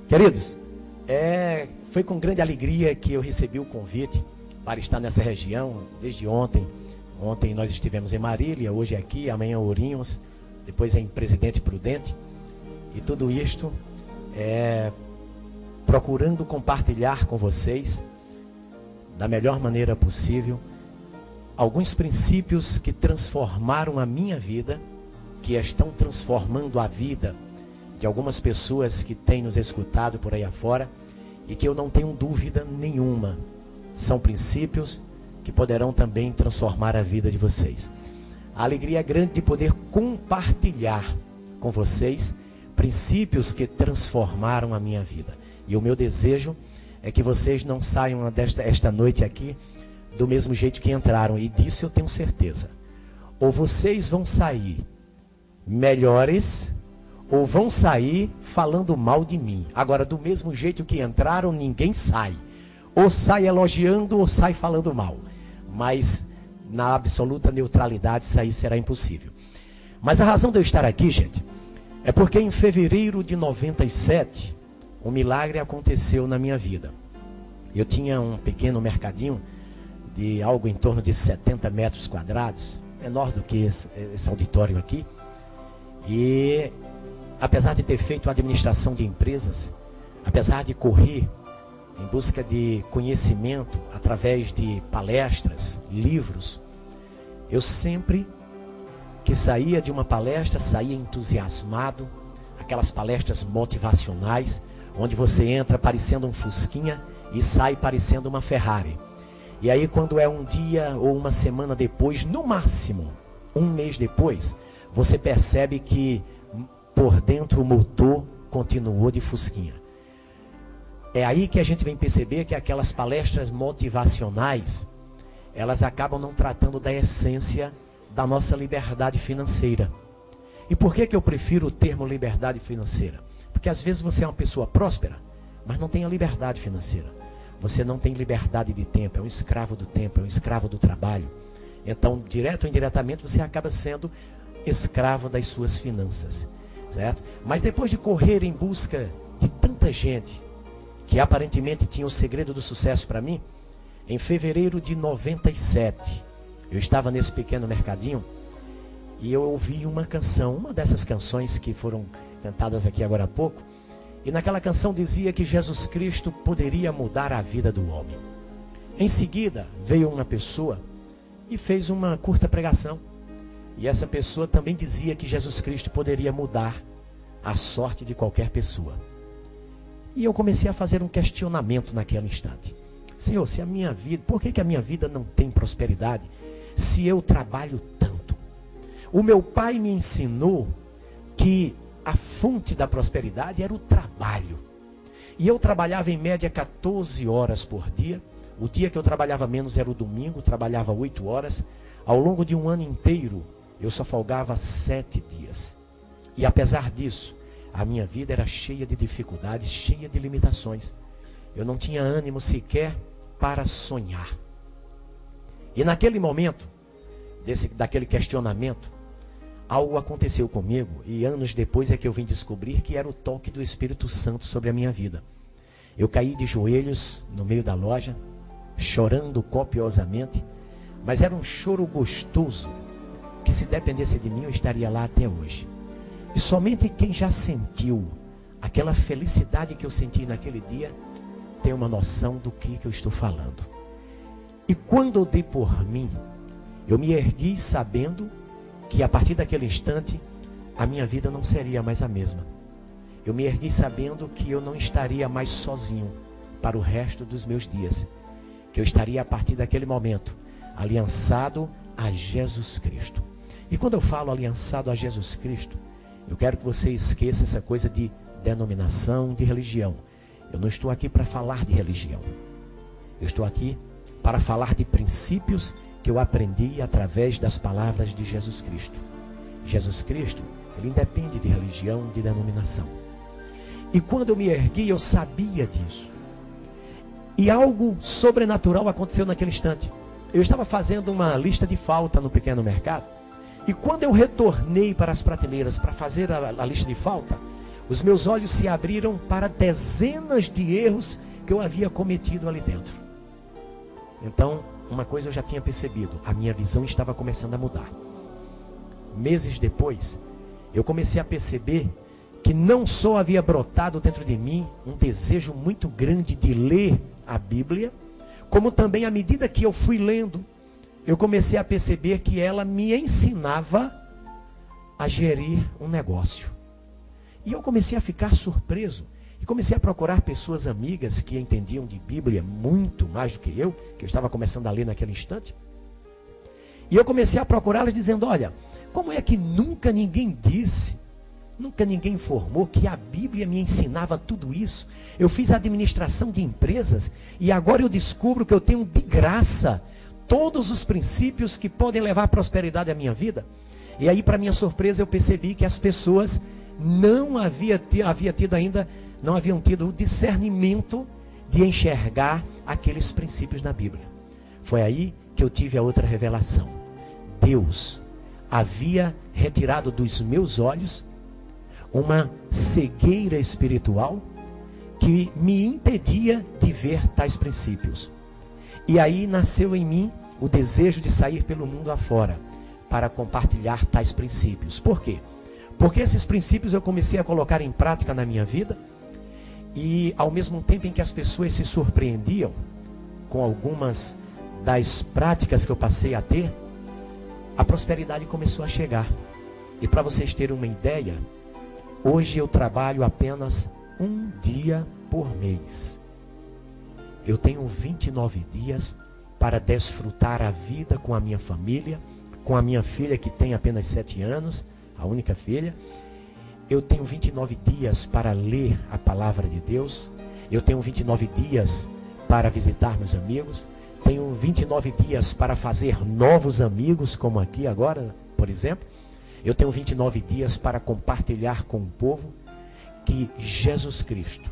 Queridos, foi com grande alegria que eu recebi o convite para estar nessa região desde ontem. Ontem nós estivemos em Marília, hoje aqui, amanhã Ourinhos, depois em Presidente Prudente. E tudo isto procurando compartilhar com vocês, da melhor maneira possível, alguns princípios que transformaram a minha vida, que estão transformando a vida de algumas pessoas que têm nos escutado por aí afora, e que eu não tenho dúvida nenhuma, são princípios que poderão também transformar a vida de vocês. A alegria é grande de poder compartilhar com vocês princípios que transformaram a minha vida. E o meu desejo é que vocês não saiam esta noite aqui do mesmo jeito que entraram. E disso eu tenho certeza. Ou vocês vão sair melhores, ou vão sair falando mal de mim. Agora, do mesmo jeito que entraram, ninguém sai. Ou sai elogiando, ou sai falando mal. Mas na absoluta neutralidade, sair será impossível. Mas a razão de eu estar aqui, gente, é porque em fevereiro de 97, um milagre aconteceu na minha vida. Eu tinha um pequeno mercadinho de algo em torno de 70 metros quadrados, menor do que esse auditório aqui. E apesar de ter feito administração de empresas, apesar de correr em busca de conhecimento através de palestras, livros, eu sempre que saía de uma palestra, saía entusiasmado, aquelas palestras motivacionais, onde você entra parecendo um Fusquinha e sai parecendo uma Ferrari. E aí quando é um dia ou uma semana depois, no máximo um mês depois, você percebe que por dentro o motor continuou de Fusquinha. É aí que a gente vem perceber que aquelas palestras motivacionais, elas acabam não tratando da essência da nossa liberdade financeira. E por que eu prefiro o termo liberdade financeira? Porque às vezes você é uma pessoa próspera, mas não tem a liberdade financeira. Você não tem liberdade de tempo, é um escravo do tempo, é um escravo do trabalho. Então, direto ou indiretamente, você acaba sendo escravo das suas finanças, certo? Mas depois de correr em busca de tanta gente que aparentemente tinha o segredo do sucesso para mim, em fevereiro de 97, eu estava nesse pequeno mercadinho e eu ouvi uma canção, uma dessas canções que foram cantadas aqui agora há pouco, e naquela canção dizia que Jesus Cristo poderia mudar a vida do homem. Em seguida, veio uma pessoa e fez uma curta pregação, e essa pessoa também dizia que Jesus Cristo poderia mudar a sorte de qualquer pessoa. E eu comecei a fazer um questionamento naquele instante. Senhor, se a minha vida, por que a minha vida não tem prosperidade se eu trabalho tanto? O meu pai me ensinou que a fonte da prosperidade era o trabalho. E eu trabalhava em média 14 horas por dia. O dia que eu trabalhava menos era o domingo, trabalhava 8 horas. Ao longo de um ano inteiro, eu só folgava 7 dias. E apesar disso, a minha vida era cheia de dificuldades, cheia de limitações. Eu não tinha ânimo sequer para sonhar. E naquele momento, daquele questionamento, algo aconteceu comigo, e anos depois é que eu vim descobrir que era o toque do Espírito Santo sobre a minha vida. Eu caí de joelhos no meio da loja, chorando copiosamente, mas era um choro gostoso, que se dependesse de mim eu estaria lá até hoje. E somente quem já sentiu aquela felicidade que eu senti naquele dia, tem uma noção do que eu estou falando. E quando eu dei por mim, eu me ergui sabendo que a partir daquele instante, a minha vida não seria mais a mesma. Eu me ergui sabendo que eu não estaria mais sozinho para o resto dos meus dias. Que eu estaria a partir daquele momento, aliançado a Jesus Cristo. E quando eu falo aliançado a Jesus Cristo, eu quero que você esqueça essa coisa de denominação, de religião. Eu não estou aqui para falar de religião. Eu estou aqui para falar de princípios que eu aprendi através das palavras de Jesus Cristo. Jesus Cristo, ele independe de religião, de denominação. E quando eu me ergui, eu sabia disso. E algo sobrenatural aconteceu naquele instante. Eu estava fazendo uma lista de falta no pequeno mercado. E quando eu retornei para as prateleiras para fazer a lista de falta, os meus olhos se abriram para dezenas de erros que eu havia cometido ali dentro. Então, uma coisa eu já tinha percebido, a minha visão estava começando a mudar. Meses depois, eu comecei a perceber que não só havia brotado dentro de mim um desejo muito grande de ler a Bíblia, como também à medida que eu fui lendo, eu comecei a perceber que ela me ensinava a gerir um negócio. E eu comecei a ficar surpreso. E comecei a procurar pessoas amigas que entendiam de Bíblia muito mais do que eu estava começando a ler naquele instante. E eu comecei a procurá-las dizendo, olha, como é que nunca ninguém disse, nunca ninguém informou que a Bíblia me ensinava tudo isso? Eu fiz administração de empresas e agora eu descubro que eu tenho de graça todos os princípios que podem levar à prosperidade à minha vida. E aí, para minha surpresa, eu percebi que as pessoas não haviam tido o discernimento de enxergar aqueles princípios na Bíblia. Foi aí que eu tive a outra revelação. Deus havia retirado dos meus olhos uma cegueira espiritual que me impedia de ver tais princípios. E aí nasceu em mim o desejo de sair pelo mundo afora para compartilhar tais princípios. Por quê? Porque esses princípios eu comecei a colocar em prática na minha vida e ao mesmo tempo em que as pessoas se surpreendiam com algumas das práticas que eu passei a ter, a prosperidade começou a chegar. E para vocês terem uma ideia, hoje eu trabalho apenas um dia por mês. Eu tenho 29 dias para desfrutar a vida com a minha família, com a minha filha que tem apenas 7 anos, a única filha. Eu tenho 29 dias para ler a palavra de Deus. Eu tenho 29 dias para visitar meus amigos. Tenho 29 dias para fazer novos amigos, como aqui agora, por exemplo. Eu tenho 29 dias para compartilhar com o povo que Jesus Cristo,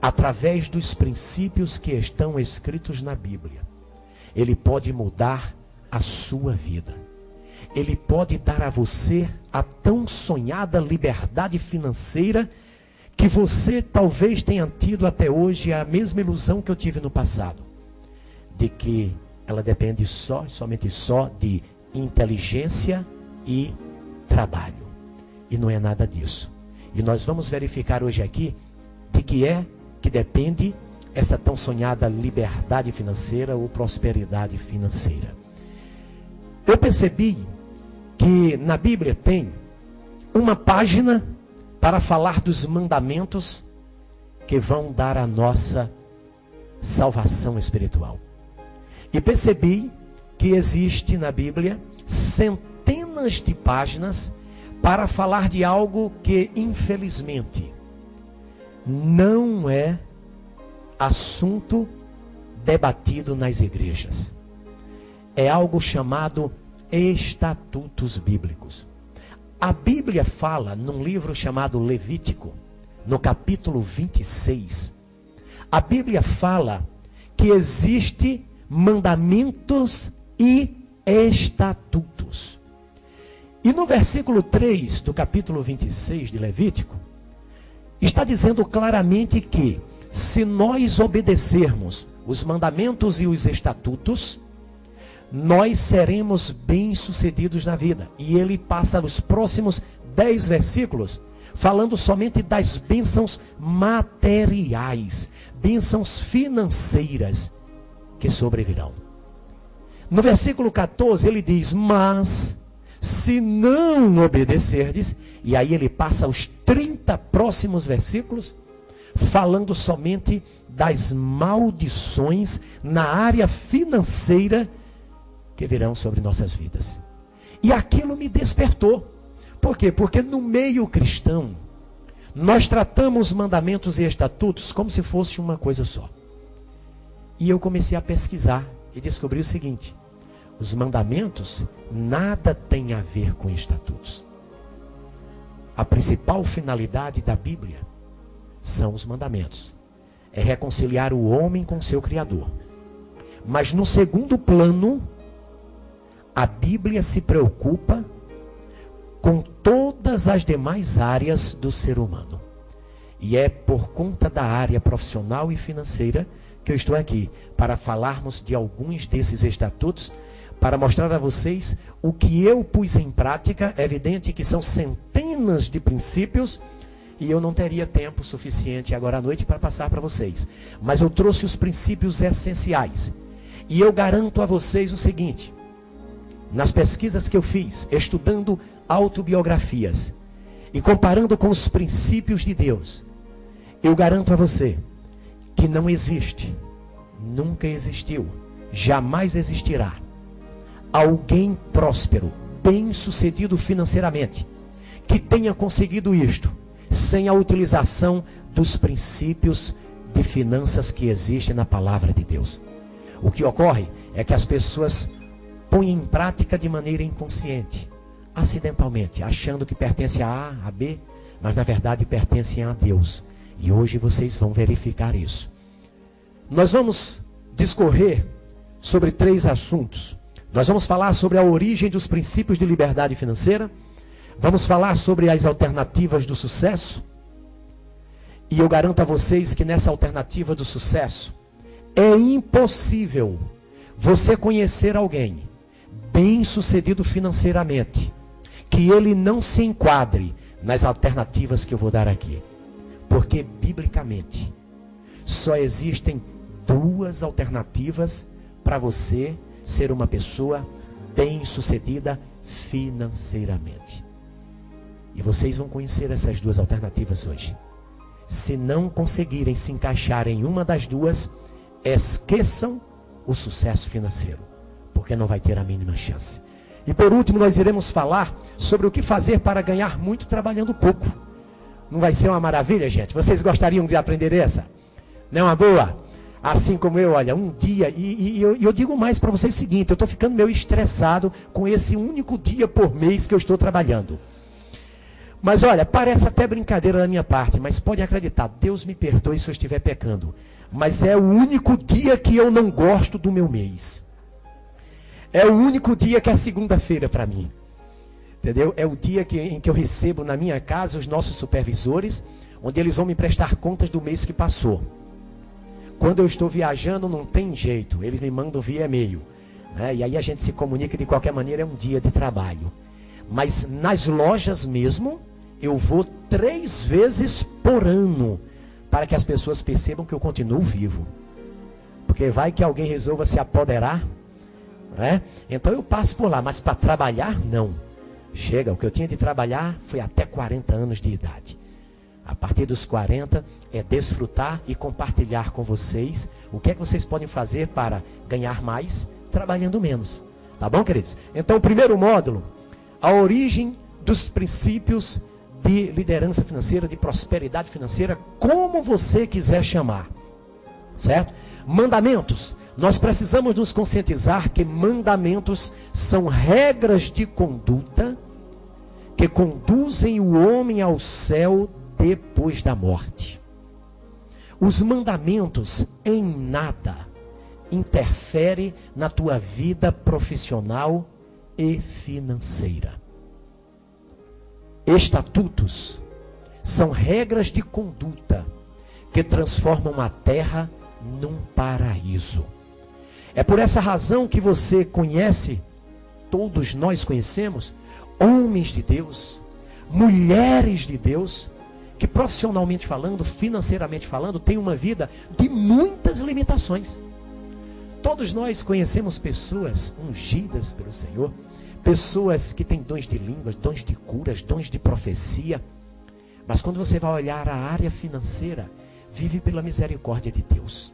através dos princípios que estão escritos na Bíblia, Ele pode mudar a sua vida. Ele pode dar a você a tão sonhada liberdade financeira que você talvez tenha tido até hoje, a mesma ilusão que eu tive no passado, de que ela depende somente de inteligência e trabalho. E não é nada disso. E nós vamos verificar hoje aqui de que é que depende essa tão sonhada liberdade financeira ou prosperidade financeira. Eu percebi que na Bíblia tem uma página para falar dos mandamentos que vão dar a nossa salvação espiritual. E percebi que existe na Bíblia centenas de páginas para falar de algo que, infelizmente, não é assunto debatido nas igrejas. É algo chamado estatutos bíblicos. A Bíblia fala num livro chamado Levítico, no capítulo 26. A Bíblia fala que existe mandamentos e estatutos. E no versículo 3 do capítulo 26 de Levítico, está dizendo claramente que se nós obedecermos os mandamentos e os estatutos, nós seremos bem-sucedidos na vida. E ele passa os próximos 10 versículos falando somente das bênçãos materiais, bênçãos financeiras que sobrevirão. No versículo 14 ele diz, mas se não obedecerdes, e aí ele passa os 30 próximos versículos falando somente das maldições na área financeira que virão sobre nossas vidas. E aquilo me despertou. Por quê? Porque no meio cristão, nós tratamos mandamentos e estatutos como se fosse uma coisa só. E eu comecei a pesquisar e descobri o seguinte: os mandamentos nada tem a ver com estatutos. A principal finalidade da Bíblia são os mandamentos. É reconciliar o homem com seu Criador. Mas no segundo plano, a Bíblia se preocupa com todas as demais áreas do ser humano. E é por conta da área profissional e financeira que eu estou aqui, para falarmos de alguns desses estatutos, para mostrar a vocês o que eu pus em prática. É evidente que são centenas de princípios, e eu não teria tempo suficiente agora à noite para passar para vocês. Mas eu trouxe os princípios essenciais. E eu garanto a vocês o seguinte: nas pesquisas que eu fiz, estudando autobiografias e comparando com os princípios de Deus, eu garanto a você que não existe, nunca existiu, jamais existirá alguém próspero, bem-sucedido financeiramente, que tenha conseguido isto sem a utilização dos princípios de finanças que existem na palavra de Deus. O que ocorre é que as pessoas põem em prática de maneira inconsciente, acidentalmente, achando que pertence a A, a B, mas na verdade pertencem a Deus. E hoje vocês vão verificar isso. Nós vamos discorrer sobre 3 assuntos. Nós vamos falar sobre a origem dos princípios de liberdade financeira. Vamos falar sobre as alternativas do sucesso. E eu garanto a vocês que nessa alternativa do sucesso, é impossível você conhecer alguém bem-sucedido financeiramente, que ele não se enquadre nas alternativas que eu vou dar aqui. Porque, biblicamente, só existem 2 alternativas para você ser uma pessoa bem-sucedida financeiramente. E vocês vão conhecer essas 2 alternativas hoje. Se não conseguirem se encaixar em uma das 2, esqueçam o sucesso financeiro, porque não vai ter a mínima chance. E por último, nós iremos falar sobre o que fazer para ganhar muito trabalhando pouco. Não vai ser uma maravilha, gente? Vocês gostariam de aprender essa? Não é uma boa? Assim como eu, olha, um dia, e eu digo mais para vocês o seguinte: eu estou ficando meio estressado com esse único dia por mês que eu estou trabalhando. Mas olha, parece até brincadeira da minha parte, mas pode acreditar, Deus me perdoe se eu estiver pecando, mas é o único dia que eu não gosto do meu mês. É o único dia que é segunda-feira para mim. Entendeu? É o dia em que eu recebo na minha casa os nossos supervisores, onde eles vão me prestar contas do mês que passou. Quando eu estou viajando, não tem jeito, eles me mandam via e-mail, né? E aí a gente se comunica de qualquer maneira, é um dia de trabalho. Mas nas lojas mesmo, eu vou 3 vezes por ano, para que as pessoas percebam que eu continuo vivo. Porque vai que alguém resolva se apoderar, né? Então eu passo por lá, mas para trabalhar, não. Chega, o que eu tinha de trabalhar foi até 40 anos de idade. A partir dos 40 é desfrutar e compartilhar com vocês o que é que vocês podem fazer para ganhar mais trabalhando menos. Tá bom, queridos? Então, o primeiro módulo, a origem dos princípios de liderança financeira, de prosperidade financeira, como você quiser chamar. Certo? Mandamentos. Nós precisamos nos conscientizar que mandamentos são regras de conduta que conduzem o homem ao céu depois da morte. Os mandamentos em nada interferem na tua vida profissional e financeira. Estatutos são regras de conduta que transformam a terra num paraíso. É por essa razão que você conhece, todos nós conhecemos, homens de Deus, mulheres de Deus, que profissionalmente falando, financeiramente falando, têm uma vida de muitas limitações. Todos nós conhecemos pessoas ungidas pelo Senhor, pessoas que têm dons de línguas, dons de curas, dons de profecia. Mas quando você vai olhar a área financeira, vive pela misericórdia de Deus.